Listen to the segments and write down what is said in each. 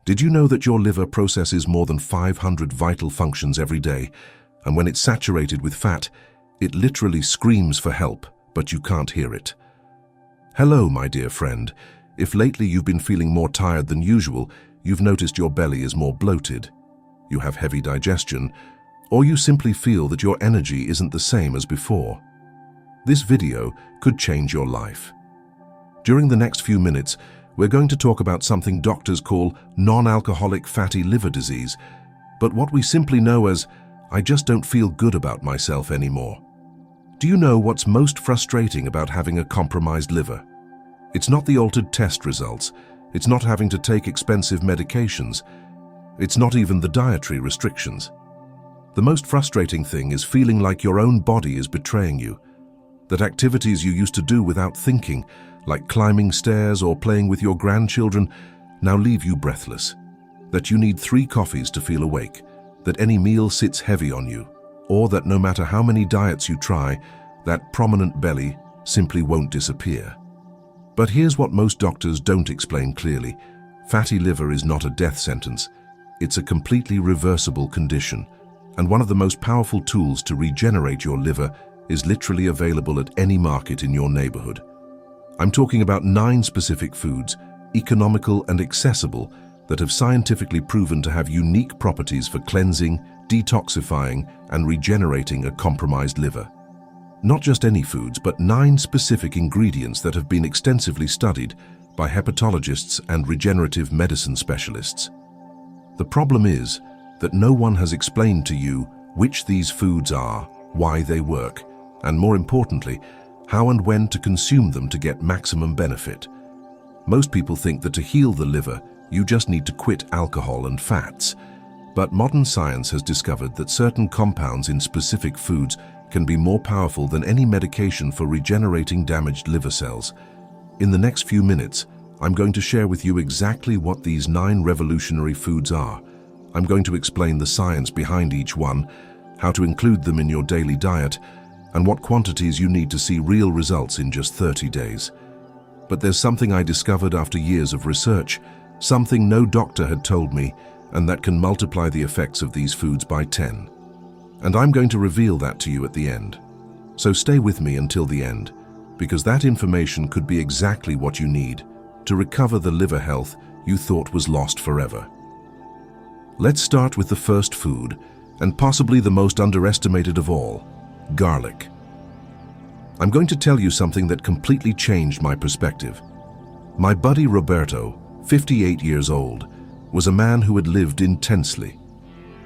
Did you know that your liver processes more than 500 vital functions every day, and when it's saturated with fat, it literally screams for help, but you can't hear it? Hello, my dear friend. If lately you've been feeling more tired than usual, you've noticed your belly is more bloated, you have heavy digestion, or you simply feel that your energy isn't the same as before, this video could change your life. During the next few minutes, we're going to talk about something doctors call non-alcoholic fatty liver disease, but what we simply know as, I just don't feel good about myself anymore. Do you know what's most frustrating about having a compromised liver? It's not the altered test results, it's not having to take expensive medications, it's not even the dietary restrictions. The most frustrating thing is feeling like your own body is betraying you, that activities you used to do without thinking, like climbing stairs or playing with your grandchildren, now leave you breathless, that you need 3 coffees to feel awake, that any meal sits heavy on you, or that no matter how many diets you try, that prominent belly simply won't disappear. But here's what most doctors don't explain clearly. Fatty liver is not a death sentence. It's a completely reversible condition, and one of the most powerful tools to regenerate your liver is literally available at any market in your neighborhood. I'm talking about 9 specific foods, economical and accessible, that have scientifically proven to have unique properties for cleansing, detoxifying, and regenerating a compromised liver. Not just any foods, but 9 specific ingredients that have been extensively studied by hepatologists and regenerative medicine specialists. The problem is that no one has explained to you which these foods are, why they work, and more importantly, how and when to consume them to get maximum benefit. Most people think that to heal the liver, you just need to quit alcohol and fats. But modern science has discovered that certain compounds in specific foods can be more powerful than any medication for regenerating damaged liver cells. In the next few minutes, I'm going to share with you exactly what these 9 revolutionary foods are. I'm going to explain the science behind each one, how to include them in your daily diet, and what quantities you need to see real results in just 30 days. But there's something I discovered after years of research, something no doctor had told me, and that can multiply the effects of these foods by 10. And I'm going to reveal that to you at the end. So stay with me until the end, because that information could be exactly what you need to recover the liver health you thought was lost forever. Let's start with the first food, and possibly the most underestimated of all, garlic. I'm going to tell you something that completely changed my perspective. My buddy Roberto, 58 years old, was a man who had lived intensely.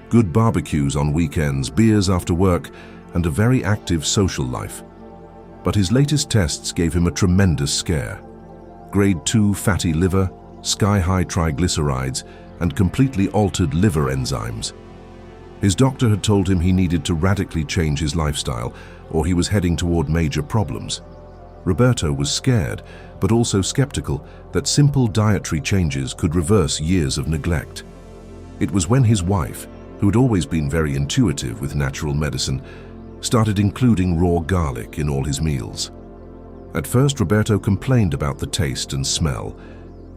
Good barbecues on weekends, beers after work, and a very active social life. But his latest tests gave him a tremendous scare. Grade 2 fatty liver, sky-high triglycerides, and completely altered liver enzymes. His doctor had told him he needed to radically change his lifestyle, or he was heading toward major problems. Roberto was scared, but also skeptical that simple dietary changes could reverse years of neglect. It was when his wife, who had always been very intuitive with natural medicine, started including raw garlic in all his meals. At first, Roberto complained about the taste and smell,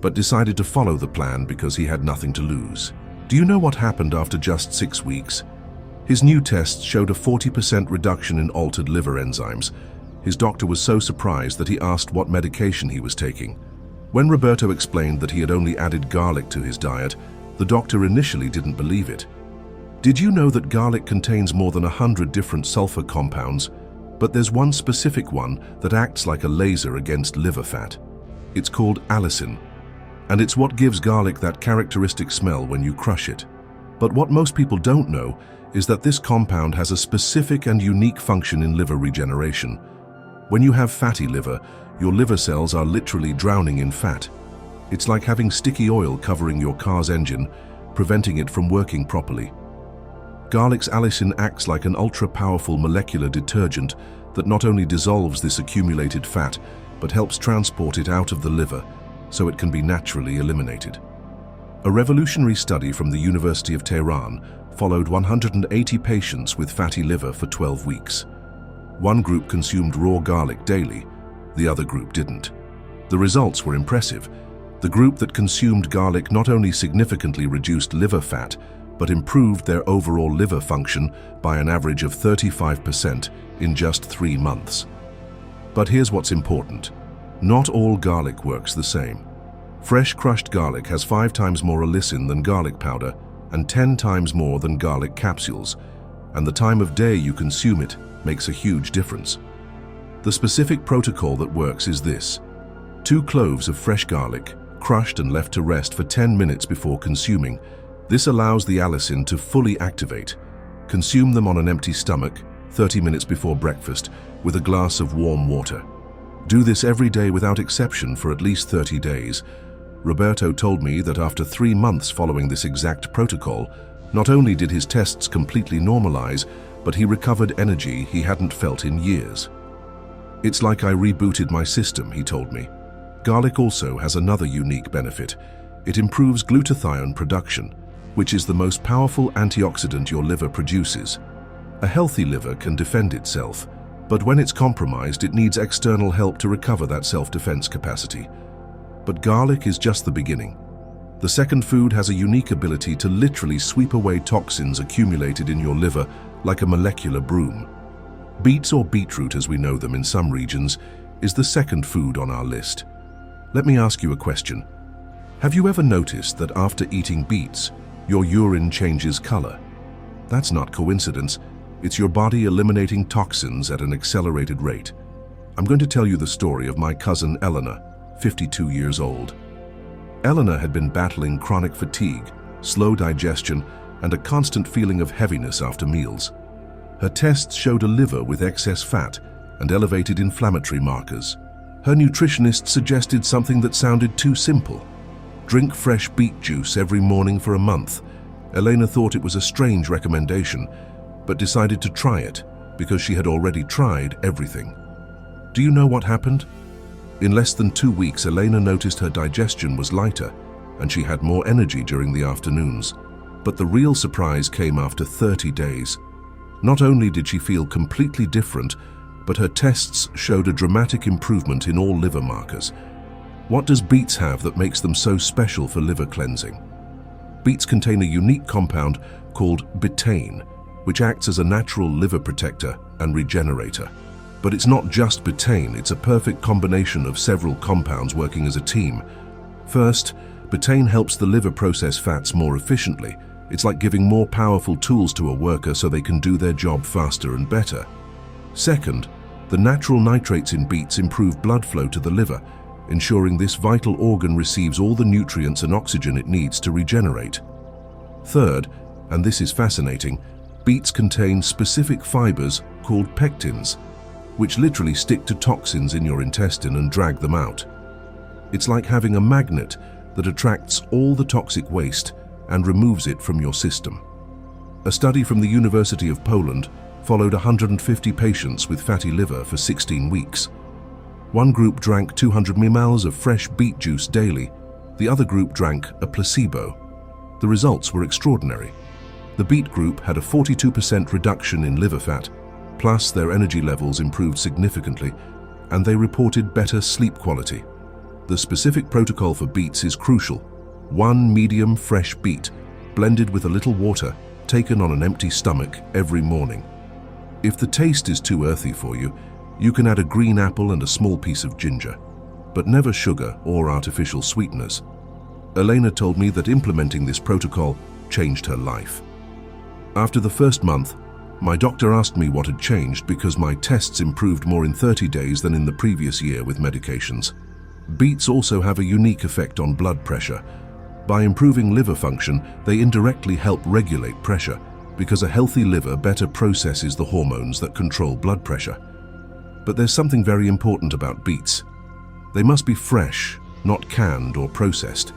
but decided to follow the plan because he had nothing to lose. Do you know what happened after just 6 weeks? His new tests showed a 40% reduction in altered liver enzymes. His doctor was so surprised that he asked what medication he was taking. When Roberto explained that he had only added garlic to his diet, the doctor initially didn't believe it. Did you know that garlic contains more than 100 different sulfur compounds? But there's one specific one that acts like a laser against liver fat. It's called allicin, and it's what gives garlic that characteristic smell when you crush it. But what most people don't know is that this compound has a specific and unique function in liver regeneration. When you have fatty liver, your liver cells are literally drowning in fat. It's like having sticky oil covering your car's engine, preventing it from working properly. Garlic's allicin acts like an ultra-powerful molecular detergent that not only dissolves this accumulated fat, but helps transport it out of the liver so it can be naturally eliminated. A revolutionary study from the University of Tehran followed 180 patients with fatty liver for 12 weeks. One group consumed raw garlic daily, the other group didn't. The results were impressive. The group that consumed garlic not only significantly reduced liver fat, but improved their overall liver function by an average of 35% in just 3 months. But here's what's important. Not all garlic works the same. Fresh crushed garlic has 5 times more allicin than garlic powder and 10 times more than garlic capsules, and the time of day you consume it makes a huge difference. The specific protocol that works is this: 2 cloves of fresh garlic, crushed and left to rest for 10 minutes before consuming. This allows the allicin to fully activate. Consume them on an empty stomach, 30 minutes before breakfast, with a glass of warm water. Do this every day without exception for at least 30 days. Roberto told me that after 3 months following this exact protocol, not only did his tests completely normalize, but he recovered energy he hadn't felt in years. It's like I rebooted my system, he told me. Garlic also has another unique benefit. It improves glutathione production, which is the most powerful antioxidant your liver produces. A healthy liver can defend itself, but when it's compromised, it needs external help to recover that self-defense capacity. But garlic is just the beginning. The second food has a unique ability to literally sweep away toxins accumulated in your liver like a molecular broom. Beets, or beetroot as we know them in some regions, is the second food on our list. Let me ask you a question. Have you ever noticed that after eating beets, your urine changes color? That's not coincidence. It's your body eliminating toxins at an accelerated rate. I'm going to tell you the story of my cousin Eleanor, 52 years old. Eleanor had been battling chronic fatigue, slow digestion, and a constant feeling of heaviness after meals. Her tests showed a liver with excess fat and elevated inflammatory markers. Her nutritionist suggested something that sounded too simple: drink fresh beet juice every morning for a month. Elena thought it was a strange recommendation, but decided to try it because she had already tried everything. Do you know what happened? In less than 2 weeks, Elena noticed her digestion was lighter and she had more energy during the afternoons. But the real surprise came after 30 days. Not only did she feel completely different, but her tests showed a dramatic improvement in all liver markers. What does beets have that makes them so special for liver cleansing? Beets contain a unique compound called betaine, which acts as a natural liver protector and regenerator. But it's not just betaine, it's a perfect combination of several compounds working as a team. First, betaine helps the liver process fats more efficiently. It's like giving more powerful tools to a worker so they can do their job faster and better. Second, the natural nitrates in beets improve blood flow to the liver, ensuring this vital organ receives all the nutrients and oxygen it needs to regenerate. Third, and this is fascinating, beets contain specific fibers called pectins, which literally stick to toxins in your intestine and drag them out. It's like having a magnet that attracts all the toxic waste and removes it from your system. A study from the University of Poland followed 150 patients with fatty liver for 16 weeks. One group drank 200 ml of fresh beet juice daily. The other group drank a placebo. The results were extraordinary. The beet group had a 42% reduction in liver fat, plus their energy levels improved significantly, and they reported better sleep quality. The specific protocol for beets is crucial. 1 medium fresh beet, blended with a little water, taken on an empty stomach every morning. If the taste is too earthy for you, you can add a green apple and a small piece of ginger, but never sugar or artificial sweeteners. Elena told me that implementing this protocol changed her life. After the first month, my doctor asked me what had changed because my tests improved more in 30 days than in the previous year with medications. Beets also have a unique effect on blood pressure. By improving liver function, they indirectly help regulate pressure because a healthy liver better processes the hormones that control blood pressure. But there's something very important about beets. They must be fresh, not canned or processed.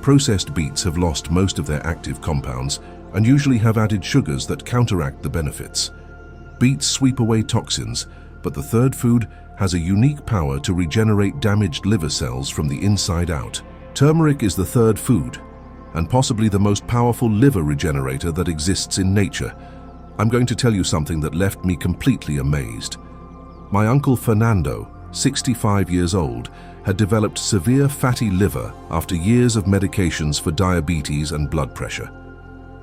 Processed beets have lost most of their active compounds and usually have added sugars that counteract the benefits. Beets sweep away toxins, but the third food has a unique power to regenerate damaged liver cells from the inside out. Turmeric is the third food, and possibly the most powerful liver regenerator that exists in nature. I'm going to tell you something that left me completely amazed. My uncle Fernando, 65 years old, had developed severe fatty liver after years of medications for diabetes and blood pressure.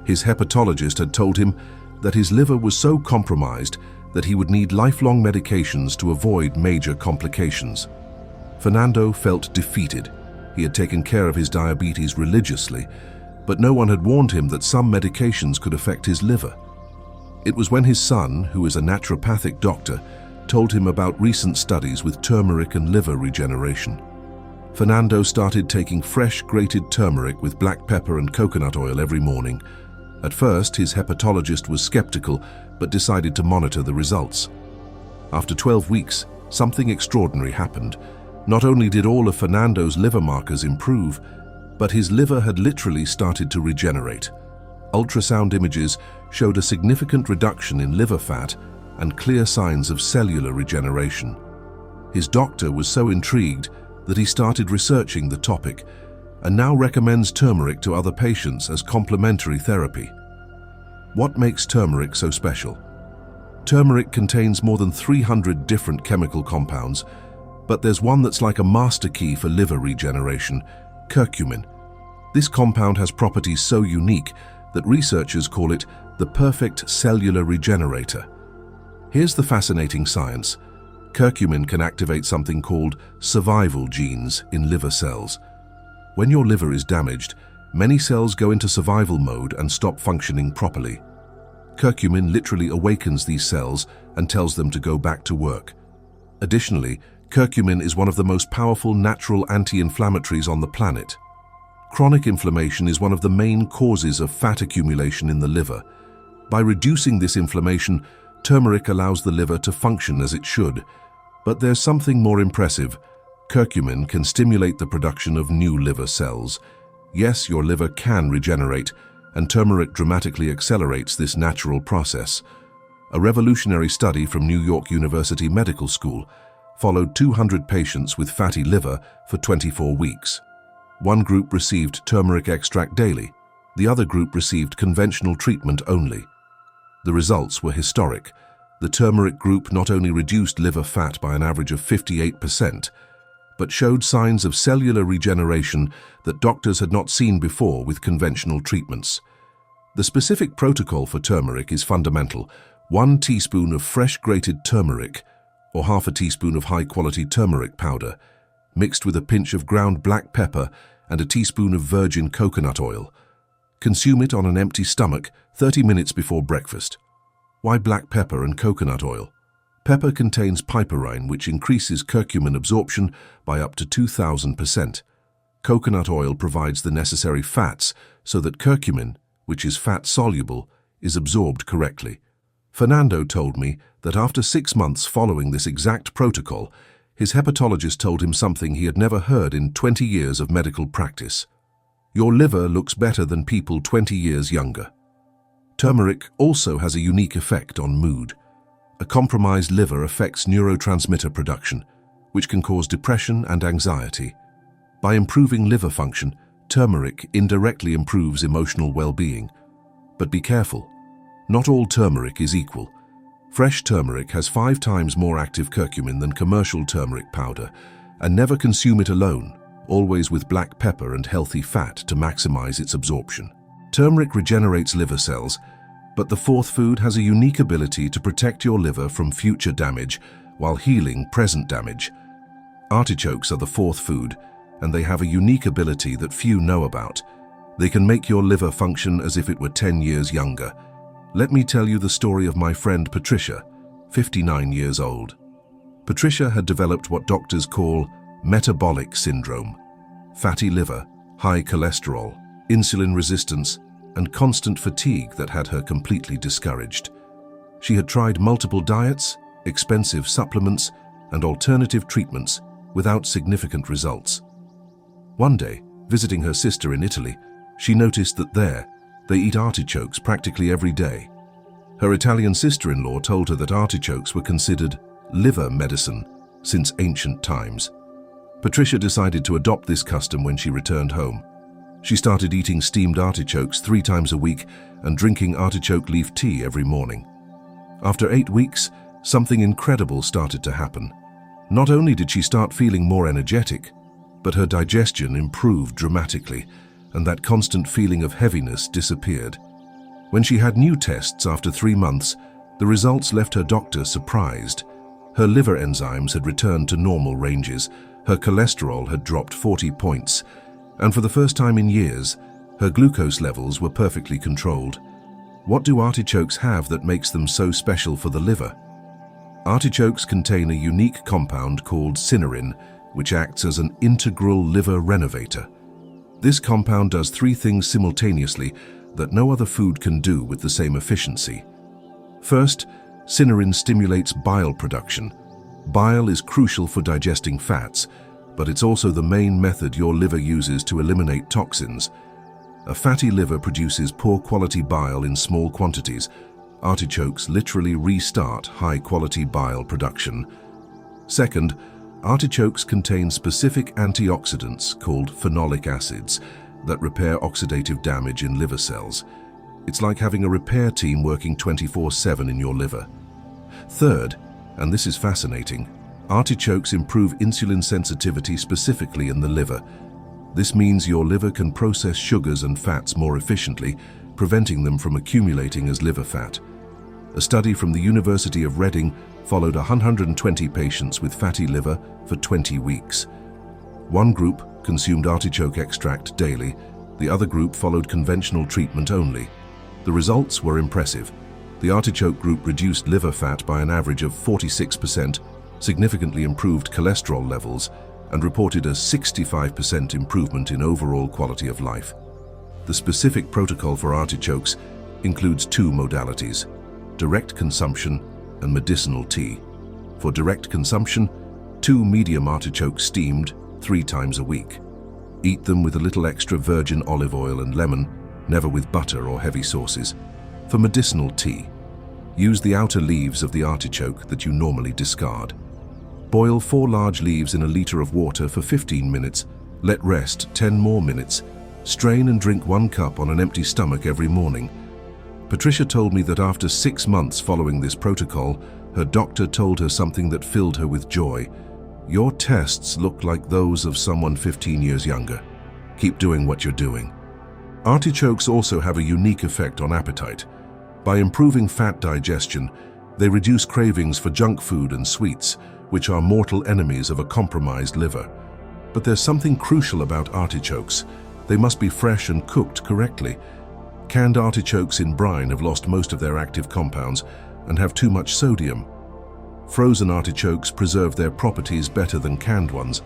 His hepatologist had told him that his liver was so compromised that he would need lifelong medications to avoid major complications. Fernando felt defeated. He had taken care of his diabetes religiously, but no one had warned him that some medications could affect his liver. It was when his son, who is a naturopathic doctor, told him about recent studies with turmeric and liver regeneration. Fernando started taking fresh grated turmeric with black pepper and coconut oil every morning. At first, his hepatologist was skeptical, but decided to monitor the results. After 12 weeks, something extraordinary happened. Not only did all of Fernando's liver markers improve, but his liver had literally started to regenerate. Ultrasound images showed a significant reduction in liver fat and clear signs of cellular regeneration. His doctor was so intrigued that he started researching the topic and now recommends turmeric to other patients as complementary therapy. What makes turmeric so special? Turmeric contains more than 300 different chemical compounds, but there's one that's like a master key for liver regeneration: curcumin. This compound has properties so unique that researchers call it the perfect cellular regenerator. Here's the fascinating science. Curcumin can activate something called survival genes in liver cells. When your liver is damaged, many cells go into survival mode and stop functioning properly. Curcumin literally awakens these cells and tells them to go back to work. Additionally, curcumin is one of the most powerful natural anti-inflammatories on the planet. Chronic inflammation is one of the main causes of fat accumulation in the liver. By reducing this inflammation, turmeric allows the liver to function as it should. But there's something more impressive. Curcumin can stimulate the production of new liver cells. Yes, your liver can regenerate, and turmeric dramatically accelerates this natural process. A revolutionary study from New York University Medical School followed 200 patients with fatty liver for 24 weeks. One group received turmeric extract daily. The other group received conventional treatment only. The results were historic. The turmeric group not only reduced liver fat by an average of 58%, but showed signs of cellular regeneration that doctors had not seen before with conventional treatments. The specific protocol for turmeric is fundamental. 1 teaspoon of fresh grated turmeric, or half a teaspoon of high-quality turmeric powder, mixed with a pinch of ground black pepper and a teaspoon of virgin coconut oil. Consume it on an empty stomach 30 minutes before breakfast. Why black pepper and coconut oil? Pepper contains piperine, which increases curcumin absorption by up to 2,000%. Coconut oil provides the necessary fats so that curcumin, which is fat-soluble, is absorbed correctly. Fernando told me that after 6 months following this exact protocol, his hepatologist told him something he had never heard in 20 years of medical practice. Your liver looks better than people 20 years younger. Turmeric also has a unique effect on mood. A compromised liver affects neurotransmitter production, which can cause depression and anxiety. By improving liver function, turmeric indirectly improves emotional well-being. But be careful. Not all turmeric is equal. Fresh turmeric has 5 times more active curcumin than commercial turmeric powder, and never consume it alone, always with black pepper and healthy fat to maximize its absorption. Turmeric regenerates liver cells, but the fourth food has a unique ability to protect your liver from future damage while healing present damage. Artichokes are the fourth food, and they have a unique ability that few know about. They can make your liver function as if it were 10 years younger. Let me tell you the story of my friend Patricia, 59 years old. Patricia had developed what doctors call metabolic syndrome: fatty liver, high cholesterol, insulin resistance, and constant fatigue that had her completely discouraged. She had tried multiple diets, expensive supplements, and alternative treatments without significant results. One day, visiting her sister in Italy, she noticed that there, they eat artichokes practically every day. Her Italian sister-in-law told her that artichokes were considered liver medicine since ancient times. Patricia decided to adopt this custom when she returned home. She started eating steamed artichokes 3 times a week and drinking artichoke leaf tea every morning. After 8 weeks, something incredible started to happen. Not only did she start feeling more energetic, but her digestion improved dramatically, and that constant feeling of heaviness disappeared. When she had new tests after 3 months, the results left her doctor surprised. Her liver enzymes had returned to normal ranges, her cholesterol had dropped 40 points, and for the first time in years, her glucose levels were perfectly controlled. What do artichokes have that makes them so special for the liver? Artichokes contain a unique compound called cynurin, which acts as an integral liver renovator. This compound does 3 things simultaneously that no other food can do with the same efficiency. First, cynurin stimulates bile production. Bile is crucial for digesting fats, but it's also the main method your liver uses to eliminate toxins. A fatty liver produces poor quality bile in small quantities. Artichokes literally restart high-quality bile production. Second, artichokes contain specific antioxidants called phenolic acids that repair oxidative damage in liver cells. It's like having a repair team working 24/7 in your liver. Third, and this is fascinating, artichokes improve insulin sensitivity specifically in the liver. This means your liver can process sugars and fats more efficiently, preventing them from accumulating as liver fat. A study from the University of Reading followed 120 patients with fatty liver for 20 weeks. One group consumed artichoke extract daily, the other group followed conventional treatment only. The results were impressive. The artichoke group reduced liver fat by an average of 46%, significantly improved cholesterol levels, and reported a 65% improvement in overall quality of life. The specific protocol for artichokes includes 2 modalities: direct consumption and medicinal tea. For direct consumption, 2 medium artichokes steamed 3 times a week. Eat them with a little extra virgin olive oil and lemon, never with butter or heavy sauces. For medicinal tea, use the outer leaves of the artichoke that you normally discard. Boil 4 large leaves in a liter of water for 15 minutes, let rest 10 more minutes, strain and drink 1 cup on an empty stomach every morning. Patricia told me that after 6 months following this protocol, her doctor told her something that filled her with joy. "Your tests look like those of someone 15 years younger. Keep doing what you're doing." Artichokes also have a unique effect on appetite. By improving fat digestion, they reduce cravings for junk food and sweets, which are mortal enemies of a compromised liver. But there's something crucial about artichokes. They must be fresh and cooked correctly. Canned artichokes in brine have lost most of their active compounds and have too much sodium. Frozen artichokes preserve their properties better than canned ones,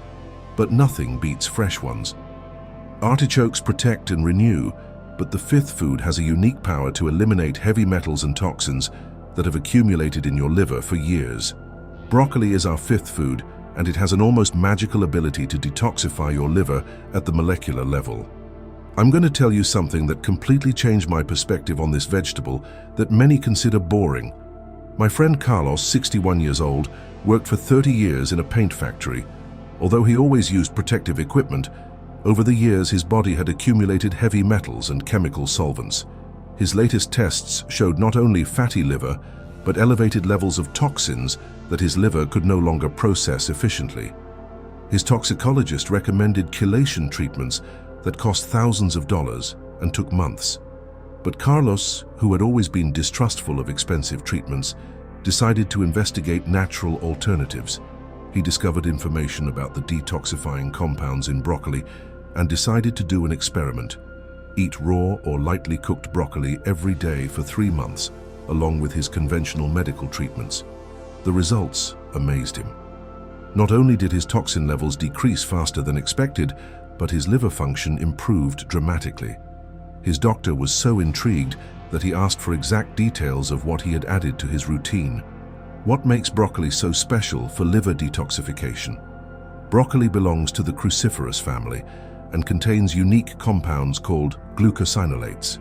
but nothing beats fresh ones. Artichokes protect and renew, but the 5th food has a unique power to eliminate heavy metals and toxins that have accumulated in your liver for years. Broccoli is our 5th food, and it has an almost magical ability to detoxify your liver at the molecular level. I'm going to tell you something that completely changed my perspective on this vegetable that many consider boring. My friend Carlos, 61 years old, worked for 30 years in a paint factory. Although he always used protective equipment, over the years his body had accumulated heavy metals and chemical solvents. His latest tests showed not only fatty liver, but elevated levels of toxins that his liver could no longer process efficiently. His toxicologist recommended chelation treatments that cost thousands of dollars and took months. But Carlos, who had always been distrustful of expensive treatments, decided to investigate natural alternatives. He discovered information about the detoxifying compounds in broccoli and decided to do an experiment. Eat raw or lightly cooked broccoli every day for 3 months, along with his conventional medical treatments. The results amazed him. Not only did his toxin levels decrease faster than expected, but his liver function improved dramatically. His doctor was so intrigued that he asked for exact details of what he had added to his routine. What makes broccoli so special for liver detoxification? Broccoli belongs to the cruciferous family and contains unique compounds called glucosinolates.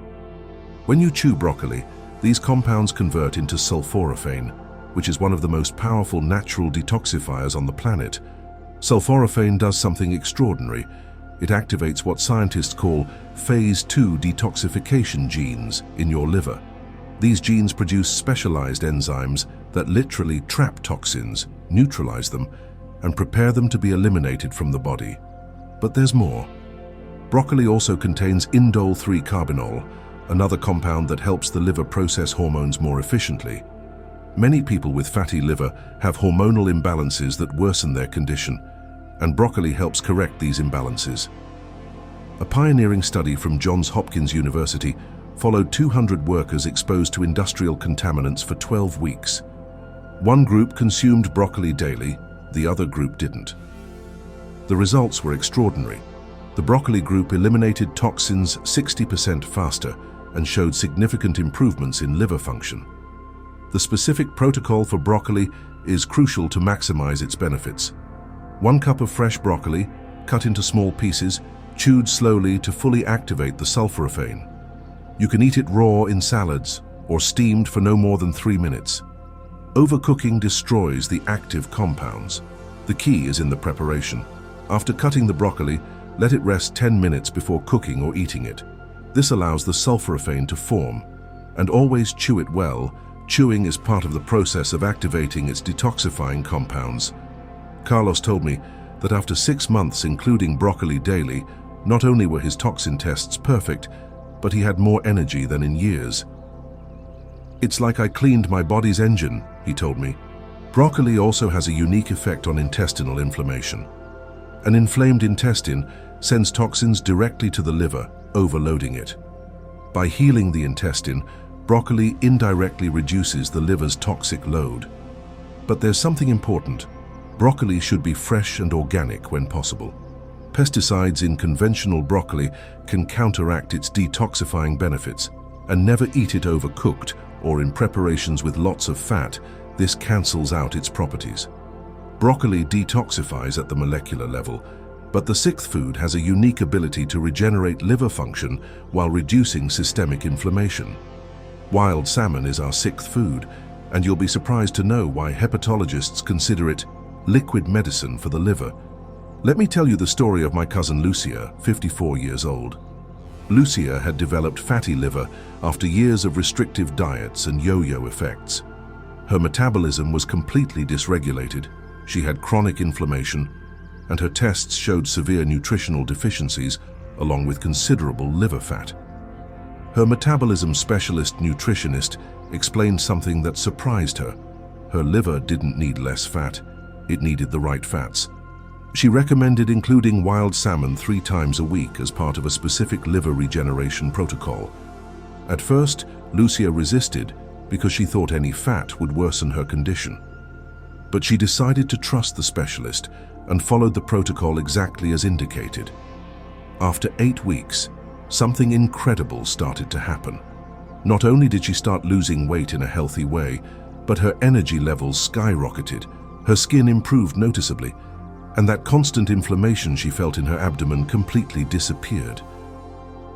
When you chew broccoli, these compounds convert into sulforaphane, which is one of the most powerful natural detoxifiers on the planet. Sulforaphane does something extraordinary. It activates what scientists call phase 2 detoxification genes in your liver. These genes produce specialized enzymes that literally trap toxins, neutralize them, and prepare them to be eliminated from the body. But there's more. Broccoli also contains indole-3-carbinol, another compound that helps the liver process hormones more efficiently. Many people with fatty liver have hormonal imbalances that worsen their condition, and broccoli helps correct these imbalances. A pioneering study from Johns Hopkins University followed 200 workers exposed to industrial contaminants for 12 weeks. One group consumed broccoli daily, the other group didn't. The results were extraordinary. The broccoli group eliminated toxins 60% faster and showed significant improvements in liver function. The specific protocol for broccoli is crucial to maximize its benefits. 1 cup of fresh broccoli, cut into small pieces, chewed slowly to fully activate the sulforaphane. You can eat it raw in salads or steamed for no more than 3 minutes. Overcooking destroys the active compounds. The key is in the preparation. After cutting the broccoli, let it rest 10 minutes before cooking or eating it. This allows the sulforaphane to form. And always chew it well. Chewing is part of the process of activating its detoxifying compounds. Carlos told me that after 6 months including broccoli daily, not only were his toxin tests perfect, but he had more energy than in years. "It's like I cleaned my body's engine," he told me. Broccoli also has a unique effect on intestinal inflammation. An inflamed intestine sends toxins directly to the liver, overloading it. By healing the intestine, broccoli indirectly reduces the liver's toxic load. But there's something important. Broccoli should be fresh and organic when possible. Pesticides in conventional broccoli can counteract its detoxifying benefits, and never eat it overcooked or in preparations with lots of fat. This cancels out its properties. Broccoli detoxifies at the molecular level, but the sixth food has a unique ability to regenerate liver function while reducing systemic inflammation. Wild salmon is our sixth food, and you'll be surprised to know why hepatologists consider it liquid medicine for the liver. Let me tell you the story of my cousin Lucia, 54 years old. Lucia had developed fatty liver after years of restrictive diets and yo-yo effects. Her metabolism was completely dysregulated, she had chronic inflammation, and her tests showed severe nutritional deficiencies along with considerable liver fat. Her metabolism specialist nutritionist explained something that surprised her. Her liver didn't need less fat, it needed the right fats. She recommended including wild salmon 3 times a week as part of a specific liver regeneration protocol. At first, Lucia resisted because she thought any fat would worsen her condition. But she decided to trust the specialist and followed the protocol exactly as indicated. After 8 weeks, something incredible started to happen. Not only did she start losing weight in a healthy way, but her energy levels skyrocketed, her skin improved noticeably, and that constant inflammation she felt in her abdomen completely disappeared.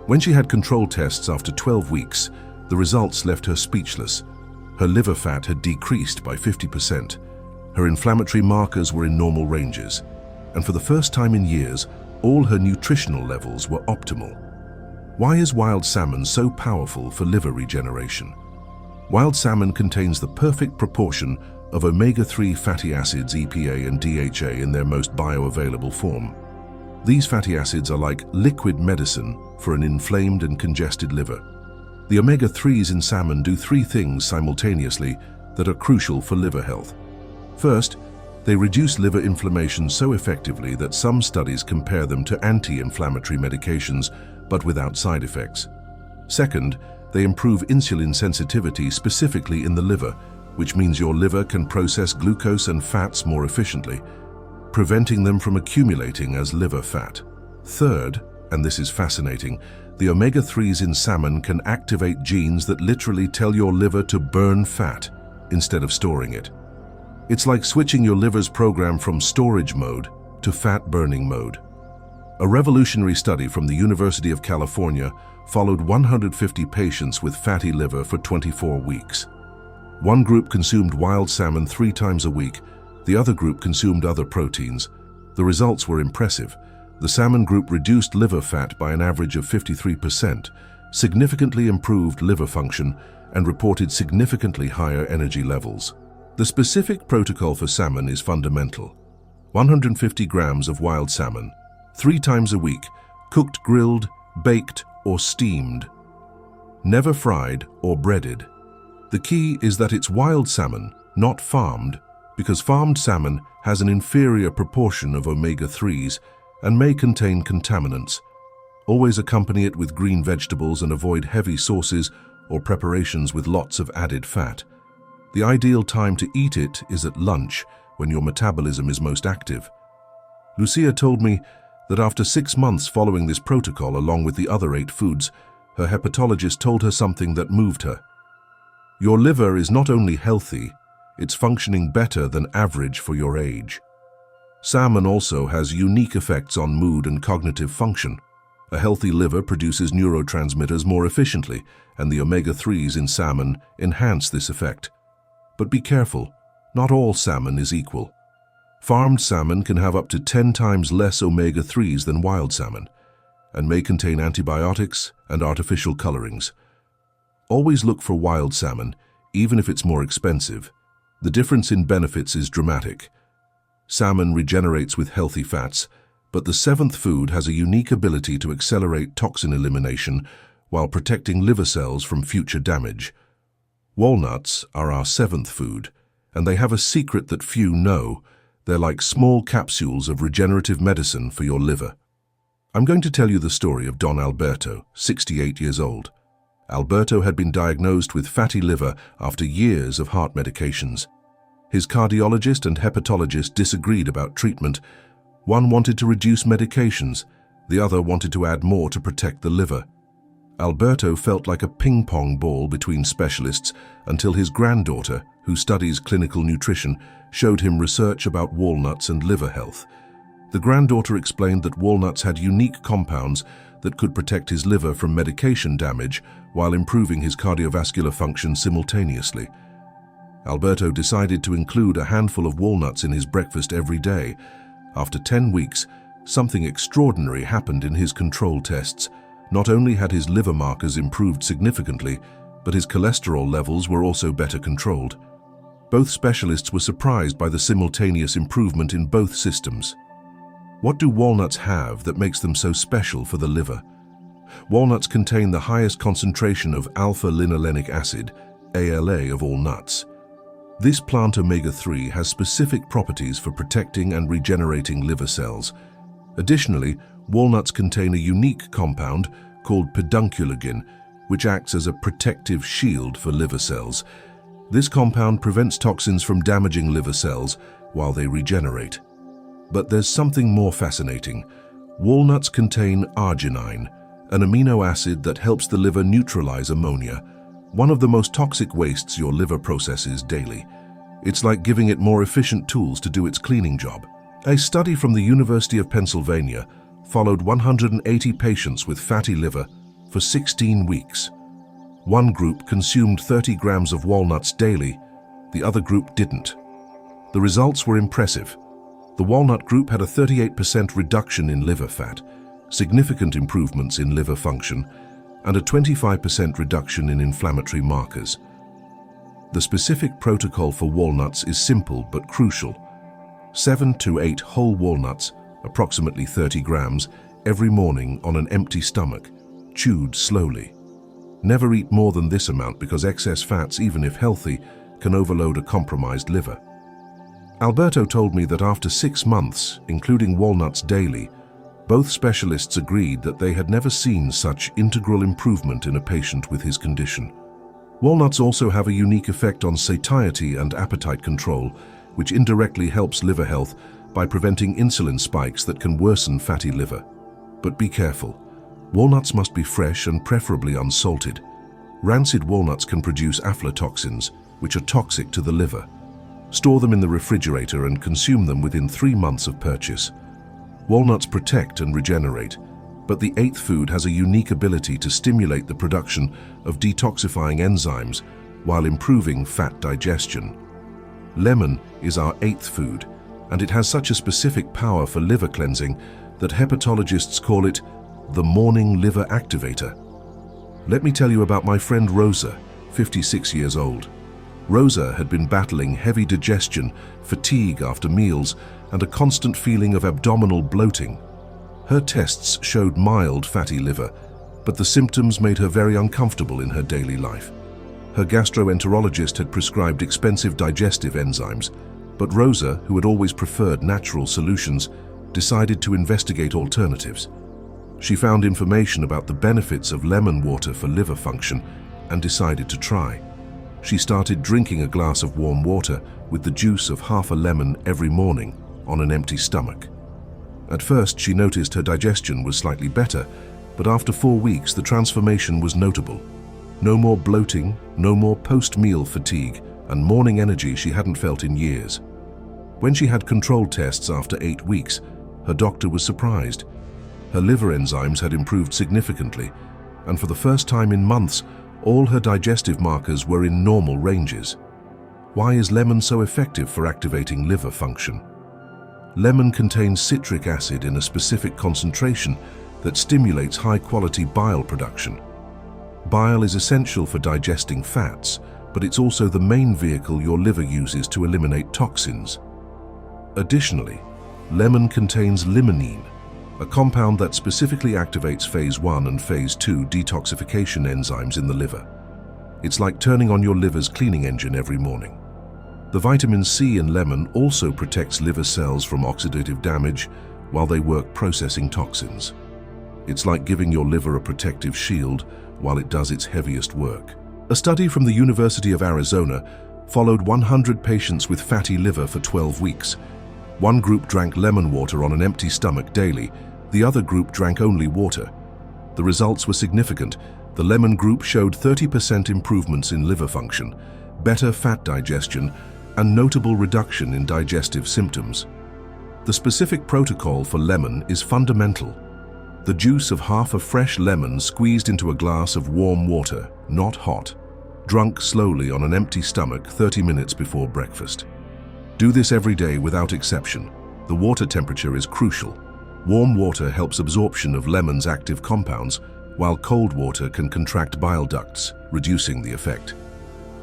When she had control tests after 12 weeks, the results left her speechless. Her liver fat had decreased by 50%. Her inflammatory markers were in normal ranges, and for the first time in years, all her nutritional levels were optimal. Why is wild salmon so powerful for liver regeneration? Wild salmon contains the perfect proportion of omega-3 fatty acids EPA and DHA in their most bioavailable form. These fatty acids are like liquid medicine for an inflamed and congested liver. The omega-3s in salmon do 3 things simultaneously that are crucial for liver health. First, they reduce liver inflammation so effectively that some studies compare them to anti-inflammatory medications, but without side effects. Second, they improve insulin sensitivity specifically in the liver, which means your liver can process glucose and fats more efficiently, preventing them from accumulating as liver fat. Third, and this is fascinating, the omega-3s in salmon can activate genes that literally tell your liver to burn fat instead of storing it. It's like switching your liver's program from storage mode to fat-burning mode. A revolutionary study from the University of California followed 150 patients with fatty liver for 24 weeks. One group consumed wild salmon 3 times a week, the other group consumed other proteins. The results were impressive. The salmon group reduced liver fat by an average of 53%, significantly improved liver function, and reported significantly higher energy levels. The specific protocol for salmon is fundamental. 150 grams of wild salmon, 3 times a week, cooked, grilled, baked, or steamed. Never fried or breaded. The key is that it's wild salmon, not farmed, because farmed salmon has an inferior proportion of omega-3s and may contain contaminants. Always accompany it with green vegetables and avoid heavy sauces or preparations with lots of added fat. The ideal time to eat it is at lunch, when your metabolism is most active. Lucia told me that after 6 months following this protocol along with the other 8 foods, her hepatologist told her something that moved her. Your liver is not only healthy, it's functioning better than average for your age. Salmon also has unique effects on mood and cognitive function. A healthy liver produces neurotransmitters more efficiently, and the omega-3s in salmon enhance this effect. But be careful, not all salmon is equal. Farmed salmon can have up to 10 times less omega-3s than wild salmon, and may contain antibiotics and artificial colorings. Always look for wild salmon, even if it's more expensive. The difference in benefits is dramatic. Salmon regenerates with healthy fats, but the 7th food has a unique ability to accelerate toxin elimination while protecting liver cells from future damage. Walnuts are our 7th food, and they have a secret that few know. They're like small capsules of regenerative medicine for your liver. I'm going to tell you the story of Don Alberto, 68 years old. Alberto had been diagnosed with fatty liver after years of heart medications. His cardiologist and hepatologist disagreed about treatment. One wanted to reduce medications, the other wanted to add more to protect the liver. Alberto felt like a ping-pong ball between specialists until his granddaughter, who studies clinical nutrition, showed him research about walnuts and liver health. The granddaughter explained that walnuts had unique compounds that could protect his liver from medication damage while improving his cardiovascular function simultaneously. Alberto decided to include a handful of walnuts in his breakfast every day. After 10 weeks, something extraordinary happened in his control tests. Not only had his liver markers improved significantly, but his cholesterol levels were also better controlled. Both specialists were surprised by the simultaneous improvement in both systems. What do walnuts have that makes them so special for the liver? Walnuts contain the highest concentration of alpha-linolenic acid, ALA, of all nuts. This plant omega-3 has specific properties for protecting and regenerating liver cells. Additionally, walnuts contain a unique compound called pedunculogin, which acts as a protective shield for liver cells. This compound prevents toxins from damaging liver cells while they regenerate. But there's something more fascinating. Walnuts contain arginine, an amino acid that helps the liver neutralize ammonia, one of the most toxic wastes your liver processes daily. It's like giving it more efficient tools to do its cleaning job. A study from the University of Pennsylvania followed 180 patients with fatty liver for 16 weeks. One group consumed 30 grams of walnuts daily, the other group didn't. The results were impressive. The walnut group had a 38% reduction in liver fat, significant improvements in liver function, and a 25% reduction in inflammatory markers. The specific protocol for walnuts is simple but crucial. 7 to 8 whole walnuts, approximately 30 grams, every morning on an empty stomach, chewed slowly. Never eat more than this amount because excess fats, even if healthy, can overload a compromised liver. Alberto told me that after 6 months, including walnuts daily, both specialists agreed that they had never seen such integral improvement in a patient with his condition. Walnuts also have a unique effect on satiety and appetite control, which indirectly helps liver health by preventing insulin spikes that can worsen fatty liver. But be careful. Walnuts must be fresh and preferably unsalted. Rancid walnuts can produce aflatoxins, which are toxic to the liver. Store them in the refrigerator and consume them within 3 months of purchase. Walnuts protect and regenerate, but the 8th food has a unique ability to stimulate the production of detoxifying enzymes while improving fat digestion. Lemon is our 8th food, and it has such a specific power for liver cleansing that hepatologists call it the morning liver activator. Let me tell you about my friend Rosa, 56 years old. Rosa had been battling heavy digestion, fatigue after meals, and a constant feeling of abdominal bloating. Her tests showed mild fatty liver, but the symptoms made her very uncomfortable in her daily life. Her gastroenterologist had prescribed expensive digestive enzymes, but Rosa, who had always preferred natural solutions, decided to investigate alternatives. She found information about the benefits of lemon water for liver function and decided to try. She started drinking a glass of warm water with the juice of half a lemon every morning on an empty stomach. At first, she noticed her digestion was slightly better, but after 4 weeks, the transformation was notable. No more bloating, no more post-meal fatigue, and morning energy she hadn't felt in years. When she had controlled tests after 8 weeks, her doctor was surprised. Her liver enzymes had improved significantly, and for the first time in months, all her digestive markers were in normal ranges. Why is lemon so effective for activating liver function? Lemon contains citric acid in a specific concentration that stimulates high-quality bile production. Bile is essential for digesting fats, but it's also the main vehicle your liver uses to eliminate toxins. Additionally, lemon contains limonene, a compound that specifically activates phase 1 and phase 2 detoxification enzymes in the liver. It's like turning on your liver's cleaning engine every morning. The vitamin C in lemon also protects liver cells from oxidative damage while they work processing toxins. It's like giving your liver a protective shield while it does its heaviest work. A study from the University of Arizona followed 100 patients with fatty liver for 12 weeks. One group drank lemon water on an empty stomach daily. The other group drank only water. The results were significant. The lemon group showed 30% improvements in liver function, better fat digestion, and notable reduction in digestive symptoms. The specific protocol for lemon is fundamental. The juice of half a fresh lemon squeezed into a glass of warm water, not hot, drunk slowly on an empty stomach 30 minutes before breakfast. Do this every day without exception. The water temperature is crucial. Warm water helps absorption of lemon's active compounds, while cold water can contract bile ducts, reducing the effect.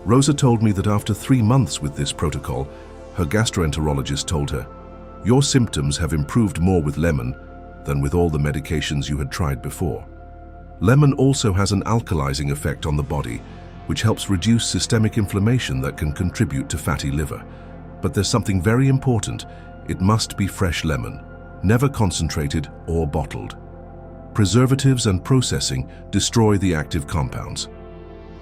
Rosa told me that after 3 months with this protocol, her gastroenterologist told her, "Your symptoms have improved more with lemon than with all the medications you had tried before." Lemon also has an alkalizing effect on the body, which helps reduce systemic inflammation that can contribute to fatty liver. But there's something very important. It must be fresh lemon, never concentrated or bottled. Preservatives and processing destroy the active compounds.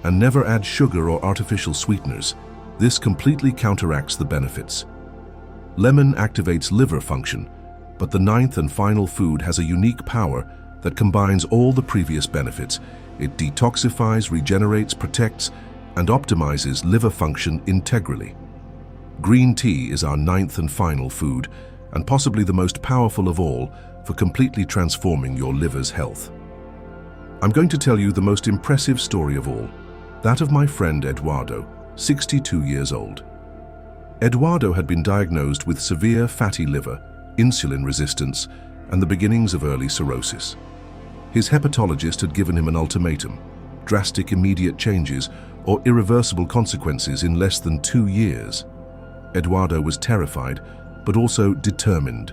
And never add sugar or artificial sweeteners. This completely counteracts the benefits. Lemon activates liver function, but the 9th and final food has a unique power that combines all the previous benefits. It detoxifies, regenerates, protects, and optimizes liver function integrally. Green tea is our 9th and final food, and possibly the most powerful of all for completely transforming your liver's health. I'm going to tell you the most impressive story of all, that of my friend Eduardo, 62 years old. Eduardo had been diagnosed with severe fatty liver, insulin resistance, and the beginnings of early cirrhosis. His hepatologist had given him an ultimatum: drastic immediate changes or irreversible consequences in less than 2 years. Eduardo was terrified, but also determined.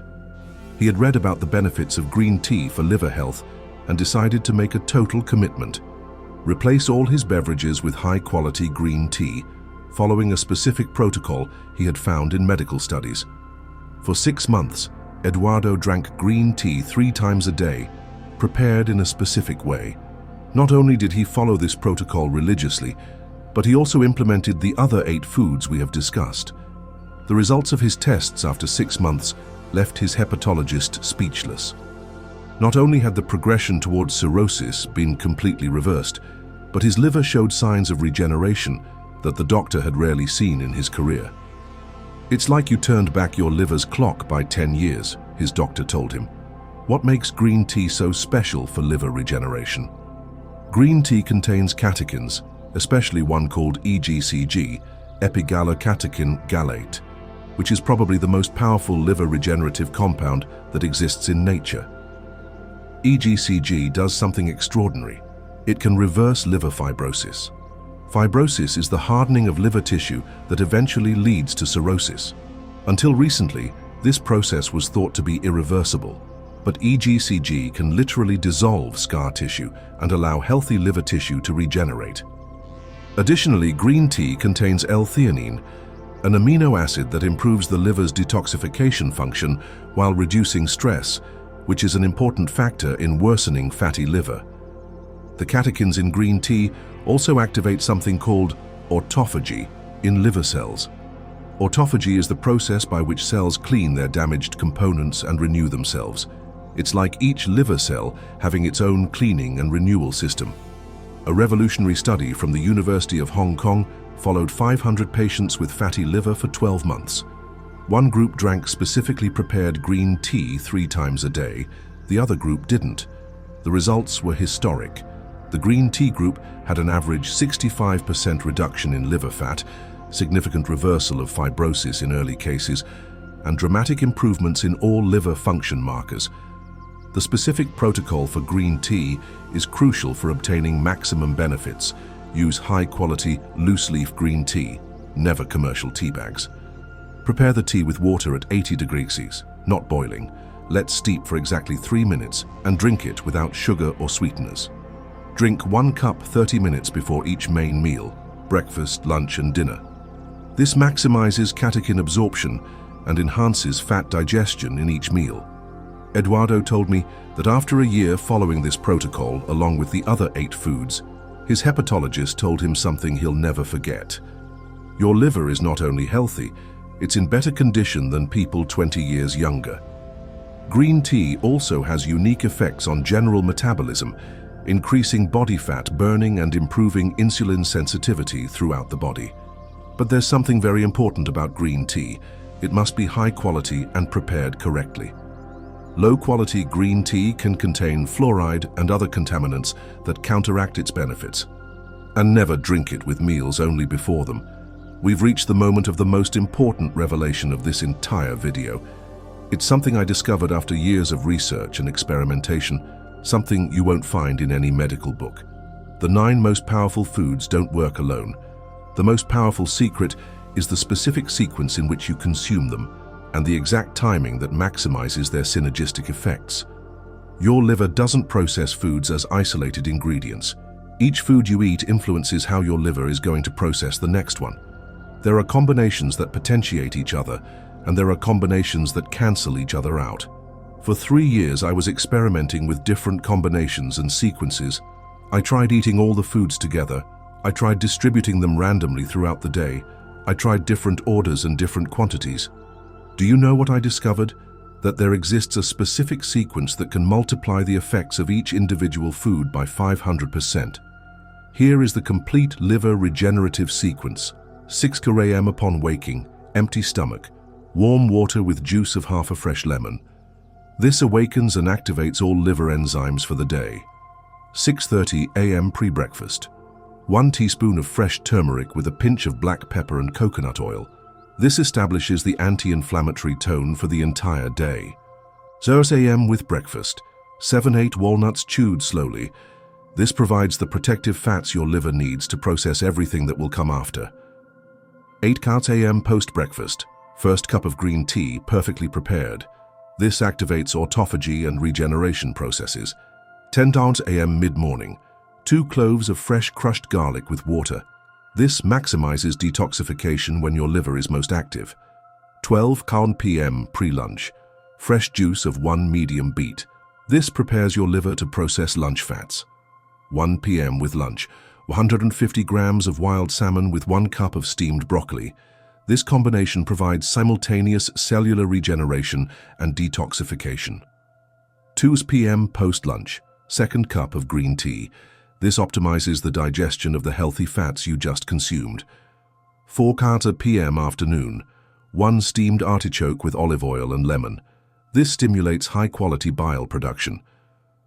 He had read about the benefits of green tea for liver health and decided to make a total commitment. Replace all his beverages with high-quality green tea, following a specific protocol he had found in medical studies. For 6 months, Eduardo drank green tea 3 times a day, prepared in a specific way. Not only did he follow this protocol religiously, but he also implemented the other 8 foods we have discussed. The results of his tests after 6 months left his hepatologist speechless. Not only had the progression towards cirrhosis been completely reversed, but his liver showed signs of regeneration that the doctor had rarely seen in his career. "It's like you turned back your liver's clock by 10 years, his doctor told him. What makes green tea so special for liver regeneration? Green tea contains catechins, especially one called EGCG, epigallocatechin gallate, which is probably the most powerful liver regenerative compound that exists in nature. EGCG does something extraordinary. It can reverse liver fibrosis. Fibrosis is the hardening of liver tissue that eventually leads to cirrhosis. Until recently, This process was thought to be irreversible, but EGCG can literally dissolve scar tissue and allow healthy liver tissue to regenerate. Additionally, green tea contains L-theanine, an amino acid that improves the liver's detoxification function while reducing stress, which is an important factor in worsening fatty liver. The catechins in green tea also activate something called autophagy in liver cells. Autophagy is the process by which cells clean their damaged components and renew themselves. It's like each liver cell having its own cleaning and renewal system. A revolutionary study from the University of Hong Kong followed 500 patients with fatty liver for 12 months. One group drank specifically prepared green tea 3 times a day, the other group didn't. The results were historic. The green tea group had an average 65% reduction in liver fat, significant reversal of fibrosis in early cases, and dramatic improvements in all liver function markers. The specific protocol for green tea is crucial for obtaining maximum benefits. Use high-quality, loose-leaf green tea, never commercial tea bags. Prepare the tea with water at 80 degrees Celsius, not boiling. Let steep for exactly 3 minutes and drink it without sugar or sweeteners. Drink 1 cup 30 minutes before each main meal, breakfast, lunch, and dinner. This maximizes catechin absorption and enhances fat digestion in each meal. Eduardo told me that after a year following this protocol, along with the other 8 foods, his hepatologist told him something he'll never forget. Your liver is not only healthy, it's in better condition than people 20 years younger. Green tea also has unique effects on general metabolism, increasing body fat burning and improving insulin sensitivity throughout the body. But there's something very important about green tea. It must be high quality and prepared correctly. Low-quality green tea can contain fluoride and other contaminants that counteract its benefits. And never drink it with meals only before them. We've reached the moment of the most important revelation of this entire video. It's something I discovered after years of research and experimentation, something you won't find in any medical book. The 9 most powerful foods don't work alone. The most powerful secret is the specific sequence in which you consume them, and the exact timing that maximizes their synergistic effects. Your liver doesn't process foods as isolated ingredients. Each food you eat influences how your liver is going to process the next one. There are combinations that potentiate each other, and there are combinations that cancel each other out. For 3 years, I was experimenting with different combinations and sequences. I tried eating all the foods together. I tried distributing them randomly throughout the day. I tried different orders and different quantities. Do you know what I discovered? That there exists a specific sequence that can multiply the effects of each individual food by 500%. Here is the complete liver regenerative sequence. 6 a.m. upon waking, empty stomach, warm water with juice of half a fresh lemon. This awakens and activates all liver enzymes for the day. 6:30 a.m. pre-breakfast. 1 teaspoon of fresh turmeric with a pinch of black pepper and coconut oil. This establishes the anti-inflammatory tone for the entire day. 6 a.m. with breakfast. 7-8 walnuts chewed slowly. This provides the protective fats your liver needs to process everything that will come after. 8 a.m. post-breakfast. First cup of green tea, perfectly prepared. This activates autophagy and regeneration processes. 10 a.m. mid-morning. 2 cloves of fresh crushed garlic with water. This maximizes detoxification when your liver is most active. 12 p.m. pre-lunch. Fresh juice of 1 medium beet. This prepares your liver to process lunch fats. 1 p.m. with lunch. 150 grams of wild salmon with 1 cup of steamed broccoli. This combination provides simultaneous cellular regeneration and detoxification. 2 p.m. post-lunch. 2nd cup of green tea. This optimizes the digestion of the healthy fats you just consumed. 4 p.m. afternoon. 1 steamed artichoke with olive oil and lemon. This stimulates high-quality bile production.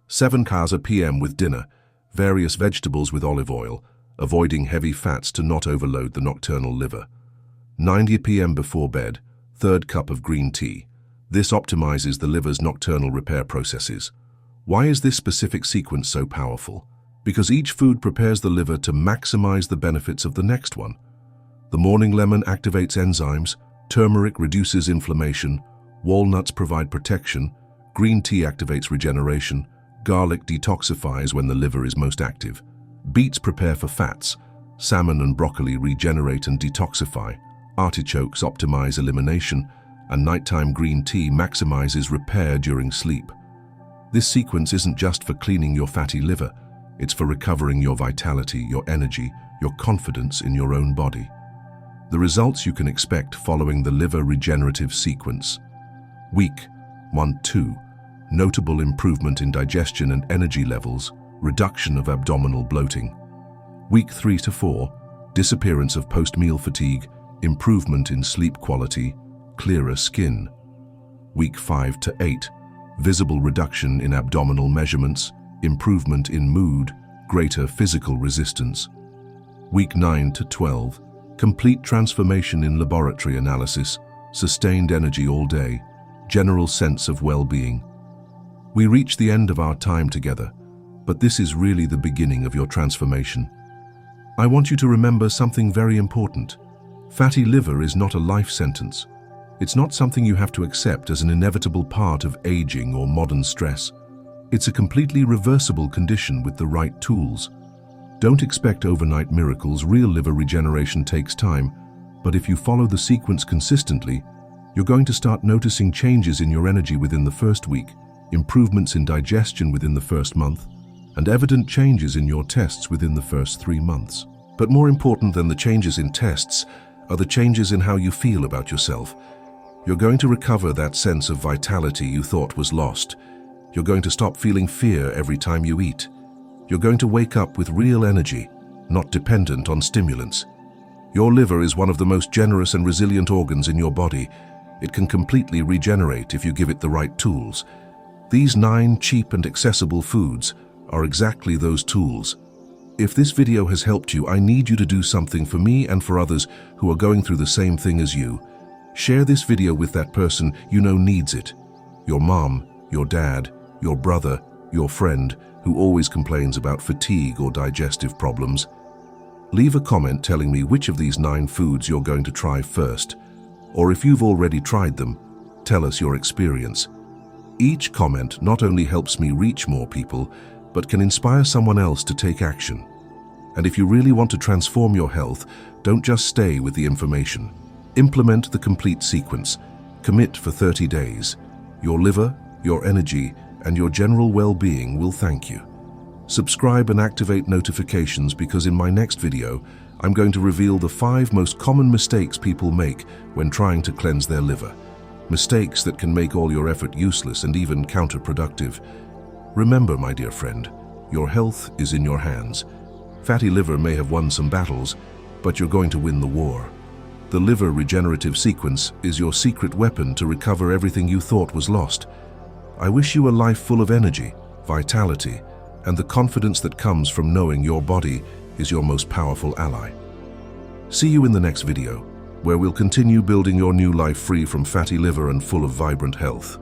7 p.m. with dinner. Various vegetables with olive oil, avoiding heavy fats to not overload the nocturnal liver. 9 p.m. before bed. 3rd cup of green tea. This optimizes the liver's nocturnal repair processes. Why is this specific sequence so powerful? Because each food prepares the liver to maximize the benefits of the next one. The morning lemon activates enzymes, turmeric reduces inflammation, Walnuts provide protection, green tea activates regeneration, garlic detoxifies when the liver is most active. Beets prepare for fats, salmon and broccoli regenerate and detoxify, artichokes optimize elimination, and nighttime green tea maximizes repair during sleep. This sequence isn't just for cleaning your fatty liver, it's for recovering your vitality, your energy, your confidence in your own body. The results you can expect following the liver regenerative sequence. Week 1-2, notable improvement in digestion and energy levels, reduction of abdominal bloating. Week 3-4, disappearance of post-meal fatigue, improvement in sleep quality, clearer skin. Week 5-8, visible reduction in abdominal measurements, improvement in mood, greater physical resistance. Week 9-12, complete transformation in laboratory analysis, sustained energy all day, general sense of well-being. We reach the end of our time together, but this is really the beginning of your transformation. I want you to remember something very important. Fatty liver is not a life sentence. It's not something you have to accept as an inevitable part of aging or modern stress. It's a completely reversible condition with the right tools. Don't expect overnight miracles. Real liver regeneration takes time, but if you follow the sequence consistently, you're going to start noticing changes in your energy within the first week, improvements in digestion within the first month, and evident changes in your tests within the first 3 months. But more important than the changes in tests are the changes in how you feel about yourself. You're going to recover that sense of vitality you thought was lost. You're going to stop feeling fear every time you eat. You're going to wake up with real energy, not dependent on stimulants. Your liver is one of the most generous and resilient organs in your body. It can completely regenerate if you give it the right tools. These 9 cheap and accessible foods are exactly those tools. If this video has helped you, I need you to do something for me and for others who are going through the same thing as you. Share this video with that person you know needs it. Your mom, your dad, your brother, your friend who always complains about fatigue or digestive problems. Leave a comment telling me which of these 9 foods you're going to try first. Or if you've already tried them, tell us your experience. Each comment not only helps me reach more people, but can inspire someone else to take action. And if you really want to transform your health, don't just stay with the information. Implement the complete sequence. Commit for 30 days. Your liver, your energy, and your general well-being will thank you. Subscribe and activate notifications because in my next video, I'm going to reveal the 5 most common mistakes people make when trying to cleanse their liver. Mistakes that can make all your effort useless and even counterproductive. Remember, my dear friend, your health is in your hands. Fatty liver may have won some battles, but you're going to win the war. The liver regenerative sequence is your secret weapon to recover everything you thought was lost. I wish you a life full of energy, vitality, and the confidence that comes from knowing your body is your most powerful ally. See you in the next video, where we'll continue building your new life free from fatty liver and full of vibrant health.